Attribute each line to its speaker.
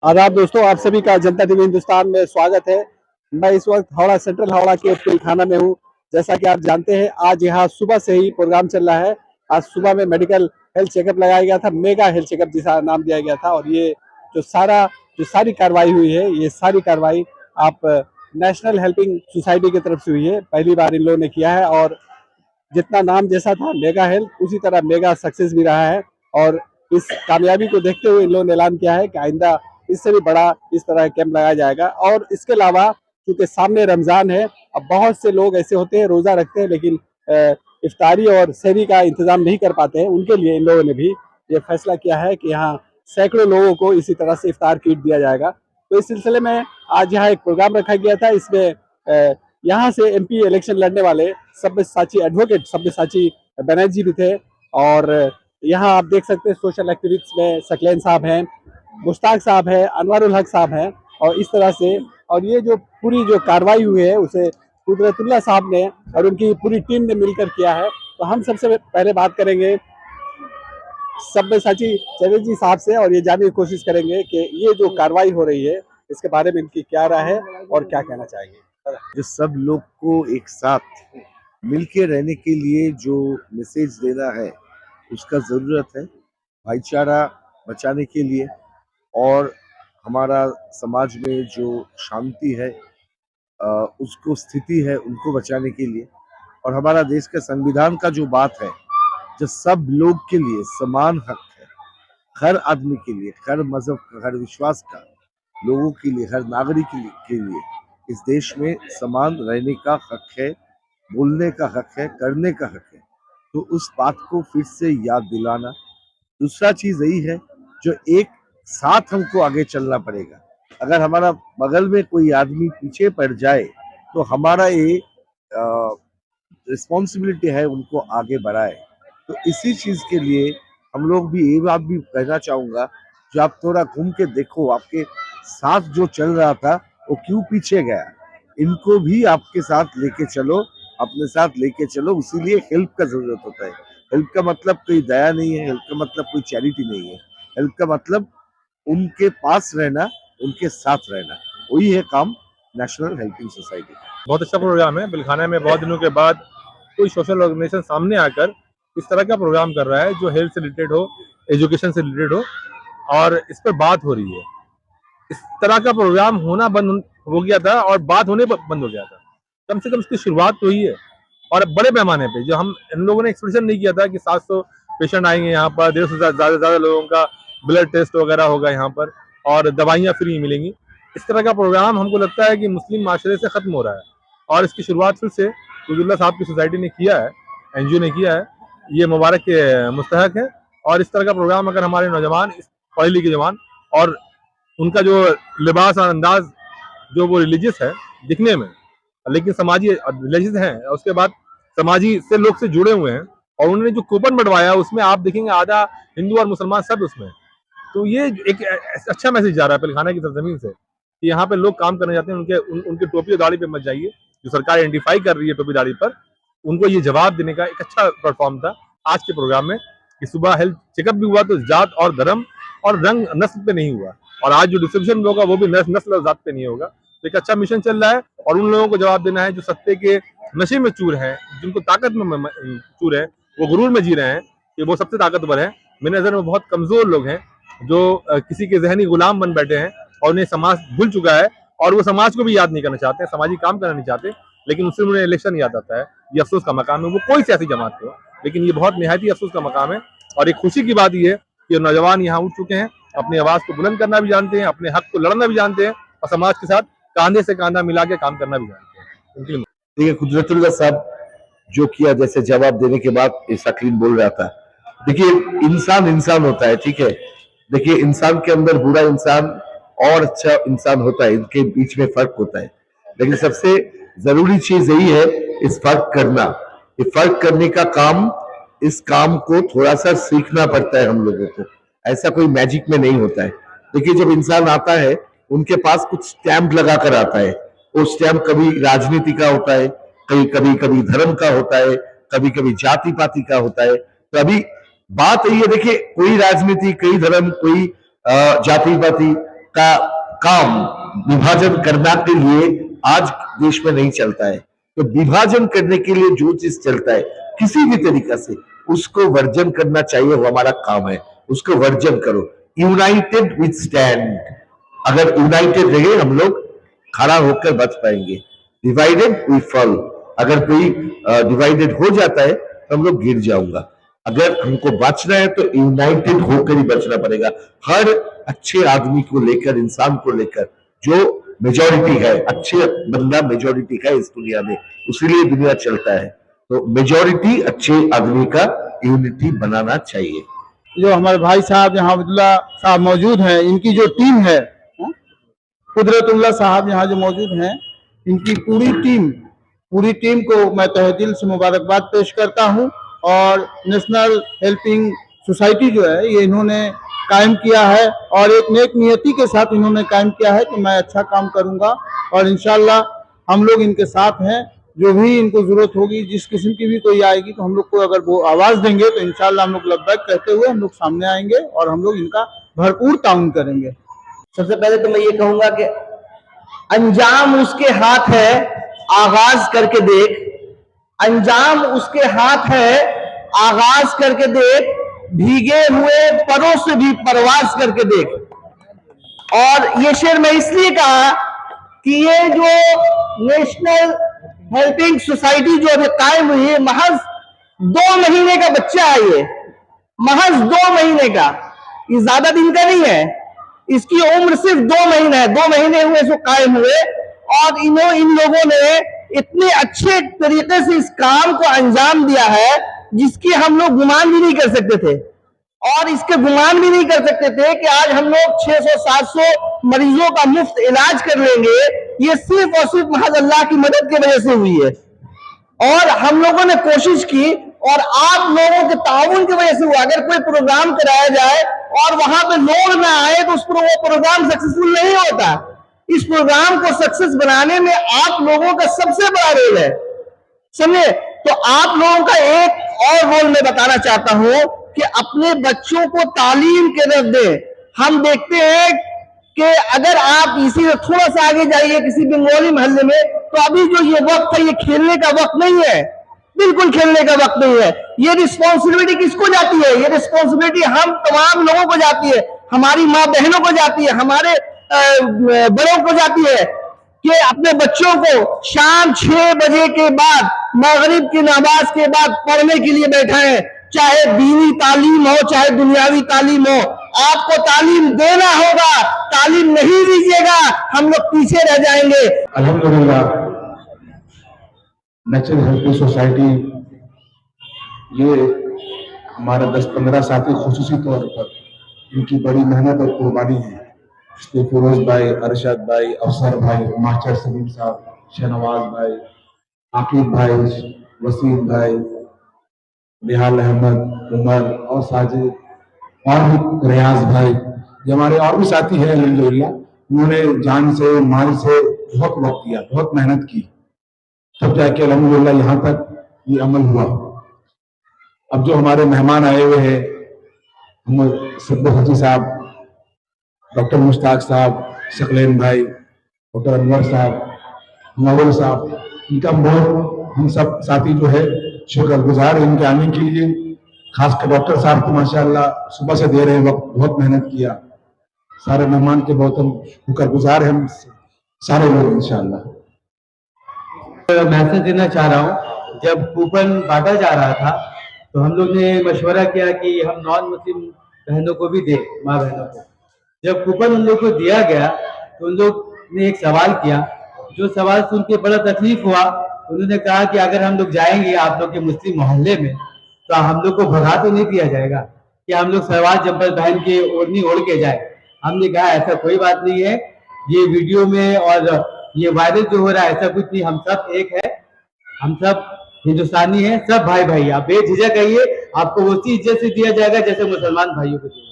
Speaker 1: आदाब दोस्तों, आप सभी का जनता टीवी हिंदुस्तान में स्वागत है। मैं इस वक्त हावड़ा सेंट्रल हावड़ा के पिलखाना में हूँ। जैसा कि आप जानते हैं, आज यहाँ सुबह से ही प्रोग्राम चल रहा है। आज सुबह में मेडिकल हेल्थ चेकअप लगाया गया था, मेगा हेल्थ चेकअप जिसका नाम दिया गया था। और ये जो सारी कार्रवाई हुई है, ये सारी कार्रवाई आप नेशनल हेल्पिंग सोसाइटी की तरफ से हुई है। पहली बार इन लोगों ने किया है और जितना नाम जैसा था मेगा हेल्थ, उसी तरह मेगा सक्सेस भी रहा है। और इस कामयाबी को देखते हुए इन लोगों ने ऐलान किया है कि आइंदा इससे भी बड़ा इस तरह का कैंप लगाया जाएगा। और इसके अलावा क्योंकि सामने रमजान है, अब बहुत से लोग ऐसे होते हैं रोजा रखते हैं लेकिन इफ्तारी और सहरी का इंतजाम नहीं कर पाते हैं। उनके लिए इन लोगों ने भी ये फैसला किया है कि यहाँ सैकड़ों लोगों को इसी तरह से इफ्तार किट दिया जाएगा। तो इस सिलसिले में आज यहाँ एक प्रोग्राम रखा गया था। इसमें यहाँ से एमपी इलेक्शन लड़ने वाले सब्यसाची एडवोकेट सब्यसाची बनर्जी भी थे। और यहाँ आप देख सकते हैं सोशल एक्टिविस्ट में सकलैन साहब हैं, मुश्ताक साहब हैं, अनवारुल हक साहब हैं। और इस तरह से और ये जो पूरी जो कार्रवाई हुई है उसे कुदरतुल्लाह साहब ने और उनकी पूरी टीम ने मिलकर किया है। तो हम सबसे पहले बात करेंगे सब्यसाची चटर्जी साहब से और ये जानने की कोशिश करेंगे कि ये जो कार्रवाई हो रही है इसके बारे में इनकी क्या राय है और क्या कहना चाहेंगे।
Speaker 2: जो सब लोग को एक साथ मिलके रहने के लिए जो मैसेज देना है उसका ज़रूरत है, भाईचारा बचाने के लिए और हमारा समाज में जो शांति है उसको स्थिति है उनको बचाने के लिए, और हमारा देश का संविधान का जो बात है, जो सब लोग के लिए समान हक है, हर आदमी के लिए, हर मजहब का, हर विश्वास का लोगों के लिए, हर नागरिक के लिए इस देश में समान रहने का हक है, बोलने का हक है, करने का हक है। तो उस बात को फिर से याद दिलाना। दूसरा चीज यही है, जो एक साथ हमको आगे चलना पड़ेगा। अगर हमारा बगल में कोई आदमी पीछे पड़ जाए तो हमारा ये रिस्पॉन्सिबिलिटी है उनको आगे बढ़ाए। तो इसी चीज के लिए हम लोग भी ये बात भी कहना चाहूंगा, जो आप थोड़ा घूम के देखो, आपके साथ जो चल रहा था वो क्यों पीछे गया, इनको भी आपके साथ लेके चलो, अपने साथ लेके चलो। इसीलिए हेल्प का जरूरत होता है। हेल्प का मतलब कोई दया नहीं है, हेल्प का मतलब कोई चैरिटी नहीं है। हेल्प का मतलब उनके पास रहना, उनके साथ रहना, वही है काम नेशनल हेल्पिंग सोसाइटी का।
Speaker 3: बहुत अच्छा प्रोग्राम है। बिलखाना में बहुत दिनों के बाद कोई सोशल ऑर्गेनाइजेशन सामने आकर इस तरह का प्रोग्राम कर रहा है जो हेल्थ से रिलेटेड हो, एजुकेशन से रिलेटेड हो, और इस पर बात हो रही है। इस तरह का प्रोग्राम होना बंद हो गया था और बात होने बंद हो गया था। कम से कम इसकी शुरुआत तो हुई है, और बड़े पैमाने पे जो हम इन लोगों ने एक्सपेक्टेशन नहीं किया था कि 700 पेशेंट आएंगे यहाँ पर, 150 से ज्यादा लोगों का ब्लड टेस्ट वगैरह होगा यहाँ पर, और दवाइयाँ फ्री मिलेंगी। इस तरह का प्रोग्राम हमको लगता है कि मुस्लिम माशरे से खत्म हो रहा है, और इसकी शुरुआत फिर से अब्दुल्ला साहब की सोसाइटी ने किया है, एनजीओ ने किया है। ये मुबारक के मुस्तहक है। और इस तरह का प्रोग्राम अगर हमारे नौजवान, पढ़े लिखे जवान, और उनका जो लिबास और अंदाज जो वो रिलीजियस है दिखने में, लेकिन समाजी रिलीजियस है, उसके बाद समाजी से लोग से जुड़े हुए हैं, और उन्होंने जो कूपन बंटवाया उसमें आप देखेंगे आधा हिंदू और मुसलमान सब उसमें। तो ये एक अच्छा मैसेज जा रहा है पिलखाना की सरजमीन से कि यहाँ पे लोग काम करने जाते हैं, उनके टोपी और दाढ़ी पे मत जाइए। जो सरकार आइडेंटिफाई कर रही है टोपी दाढ़ी पर, उनको ये जवाब देने का एक अच्छा प्लेटफॉर्म था आज के प्रोग्राम में कि सुबह हेल्थ चेकअप भी हुआ तो जात और धर्म और रंग नस्ल पे नहीं हुआ, और आज जो डिस्ट्रीब्यूशन होगा वो भी नस्ल और जात पे नहीं होगा। तो एक अच्छा मिशन चल रहा है, और उन लोगों को जवाब देना है जो सत्ते के नशे में चूर हैं, जिनको ताकत में चूर है, वो गुरूर में जी रहे हैं कि वो सबसे ताकतवर है। मेरी नजर में बहुत कमजोर लोग हैं जो किसी के जहनी गुलाम बन बैठे हैं, और उन्हें समाज भूल चुका है, और वो समाज को भी याद नहीं करना चाहते, सामाजिक काम करना नहीं चाहते, लेकिन उससे उन्हें इलेक्शन याद आता है। ये अफसोस का मकाम है, वो कोई सियासी जमात हो, लेकिन ये बहुत निहायती अफसोस का मकाम है। और एक खुशी की बात यह है कि नौजवान यहाँ उठ चुके हैं, अपनी आवाज को बुलंद करना भी जानते हैं, अपने हक को लड़ना भी जानते हैं, और समाज के साथ कांधे से कांधा मिला के काम करना भी जानते हैं।
Speaker 2: देखिए, कुदरतुल्ला साहब जो किया, जैसे जवाब देने के बाद शकील बोल रहा था, देखिए इंसान इंसान होता है, ठीक है। देखिए इंसान के अंदर बुरा इंसान और अच्छा इंसान होता है, इनके बीच में फर्क होता है। लेकिन सबसे जरूरी चीज यही है इस फर्क करना। ये फर्क करने का काम, इस काम को थोड़ा सा सीखना पड़ता है हम लोगों को। ऐसा कोई मैजिक में नहीं होता है। देखिए जब इंसान आता है, उनके पास कुछ स्टैंप लगा कर आता है। वो स्टैंप कभी राजनीति का होता है, कभी कभी धर्म का होता है, कभी कभी जाति पाति का होता है। तो अभी बात यही है, देखिए कोई राजनीति, कोई धर्म, कोई जाति पाति, का काम विभाजन करना के लिए आज देश में नहीं चलता है। तो विभाजन करने के लिए जो चीज चलता है किसी भी तरीका से उसको वर्जन करना चाहिए, वो हमारा काम है, उसको वर्जन करो। यूनाइटेड वी स्टैंड, अगर यूनाइटेड रहे हम लोग खड़ा होकर बच पाएंगे। डिवाइडेड वी फॉल, अगर कोई डिवाइडेड हो जाता है तो हम लोग गिर जाऊंगा। अगर हमको बचना है तो यूनाइटेड होकर ही बचना पड़ेगा। हर अच्छे आदमी को लेकर, इंसान को लेकर, जो मेजॉरिटी है, अच्छे बंदा मेजॉरिटी का इस दुनिया में, उसीलिए दुनिया चलता है। तो मेजॉरिटी अच्छे आदमी का यूनिटी बनाना चाहिए।
Speaker 4: जो हमारे भाई साहब यहाँ अब्दुल्ला साहब मौजूद हैं, इनकी जो टीम है, कुदरतुल्लाह साहब यहाँ जो मौजूद हैं, इनकी पूरी टीम को मैं तहे दिल से मुबारकबाद पेश करता हूँ। और नेशनल हेल्पिंग सोसाइटी जो है ये इन्होंने कायम किया है और एक नेक नियति के साथ इन्होंने कायम किया है कि मैं अच्छा काम करूंगा और इंशाल्लाह हम लोग इनके साथ हैं। जो भी इनको जरूरत होगी, जिस किस्म की भी कोई आएगी तो हम लोग को अगर वो आवाज देंगे तो इंशाल्लाह हम लोग लब्बैक कहते हुए हम लोग सामने आएंगे और हम लोग इनका भरपूर ताउन करेंगे।
Speaker 5: सबसे पहले तो मैं ये कहूंगा कि अंजाम उसके हाथ है, आगाज करके देख। अंजाम उसके हाथ है, आगाज करके देख। भीगे हुए परों से भी परवाज करके देख। और ये शेर मैं इसलिए कहा कि ये जो नेशनल हेल्पिंग सोसाइटी जो अभी कायम हुई है, महज 2 महीने का बच्चा है ये, महज 2 महीने का, ये ज्यादा दिन का नहीं है। इसकी उम्र सिर्फ 2 महीने है। 2 महीने हुए इसको कायम हुए और इन लोगों ने इतने अच्छे तरीके से इस काम को अंजाम दिया है जिसकी हम लोग गुमान भी नहीं कर सकते थे। और इसके गुमान भी नहीं कर सकते थे कि आज हम लोग 600-700 मरीजों का मुफ्त इलाज कर लेंगे। ये सिर्फ और सिर्फ महज अल्लाह की मदद की वजह से हुई है और हम लोगों ने कोशिश की और आप लोगों के ताउन की वजह से हुआ। अगर कोई प्रोग्राम कराया जाए और वहां पे लोग ना आए तो वो प्रोग्राम सक्सेसफुल नहीं होता। इस प्रोग्राम को सक्सेस बनाने में आप लोगों का सबसे बड़ा रोल है, समझे? तो आप लोगों का एक और रोल मैं बताना चाहता हूं कि अपने बच्चों को तालीम के तरफ दें। हम देखते हैं कि अगर आप इसी थोड़ा सा आगे जाइए किसी बंगाली मोहल्ले में, तो अभी जो ये वक्त है ये खेलने का वक्त नहीं है, बिल्कुल खेलने का वक्त नहीं है। ये रिस्पॉन्सिबिलिटी किसको जाती है? ये रिस्पॉन्सिबिलिटी हम तमाम लोगों को जाती है, हमारी माँ बहनों को जाती है, हमारे बड़ों को जाती है कि अपने बच्चों को शाम 6 बजे के बाद, मगरिब की नमाज के बाद पढ़ने के लिए बैठाएं। चाहे दीनी तालीम हो, चाहे दुनियावी तालीम हो, आपको तालीम देना होगा। तालीम नहीं दीजिएगा हम लोग पीछे रह जाएंगे।
Speaker 6: अल्हम्दुलिल्लाह नेचुरल हेल्पिंग सोसाइटी ये हमारे 10-15 साथी खुसूसी तौर पर इनकी बड़ी मेहनत और कुर्बानी है। इसमें फिरोज भाई, अरशद भाई, अफसर भाई, मास्टर सलीम साहब, शहनवाज भाई, आकिब भाई, वसीम भाई, बिहाल अहमद, उमर और साजिद और भी रियाज भाई, ये हमारे और भी साथी हैं अल्हम्दुलिल्लाह। उन्होंने जान से, माल से बहुत वक्त दिया, बहुत मेहनत की, तब जाके अल्हम्दुलिल्लाह यहाँ तक ये अमल हुआ। अब जो हमारे मेहमान आए हुए हैं, हम सब्बो हाजी साहब, डॉक्टर मुश्ताक साहब, शकलेन भाई, डॉक्टर अनवर साहब, नवल साहब, इनका बहुत हम सब साथी जो है शुक्रगुजार है इनके आने के लिए। खासकर डॉक्टर साहब को माशाअल्लाह सुबह से दे रहे हैं वक्त, बहुत मेहनत किया। सारे मेहमान के बहुत हम शुक्रगुजार हैं, हम सारे लोग इंशाअल्लाह।
Speaker 7: मैसेज देना चाह रहा हूँ, जब कूपन बांटा जा रहा था तो हम लोग ने मशवरा किया कि हम नॉन मुस्लिम बहनों को भी दें, माँ बहनों को। जब कूपन उन लोग को दिया गया तो उन लोग ने एक सवाल किया, जो सवाल सुन के बड़ा तकलीफ हुआ। उन्होंने कहा कि अगर हम लोग जाएंगे आप लोग के मुस्लिम मोहल्ले में तो हम लोग को भगा तो नहीं दिया जाएगा कि हम लोग सलवार जब्बर पहन के ओढ़नी ओढ़ के जाए। हमने कहा ऐसा कोई बात नहीं है, ये वीडियो में और ये वायरल जो हो रहा है ऐसा कुछ नहीं, हम सब एक है, हम सब हिंदुस्तानी हैं, सब भाई भाई। आप बेझिझक आइए, आपको उसी इज्जत से दिया जाएगा जैसे मुसलमान भाइयों को दिया।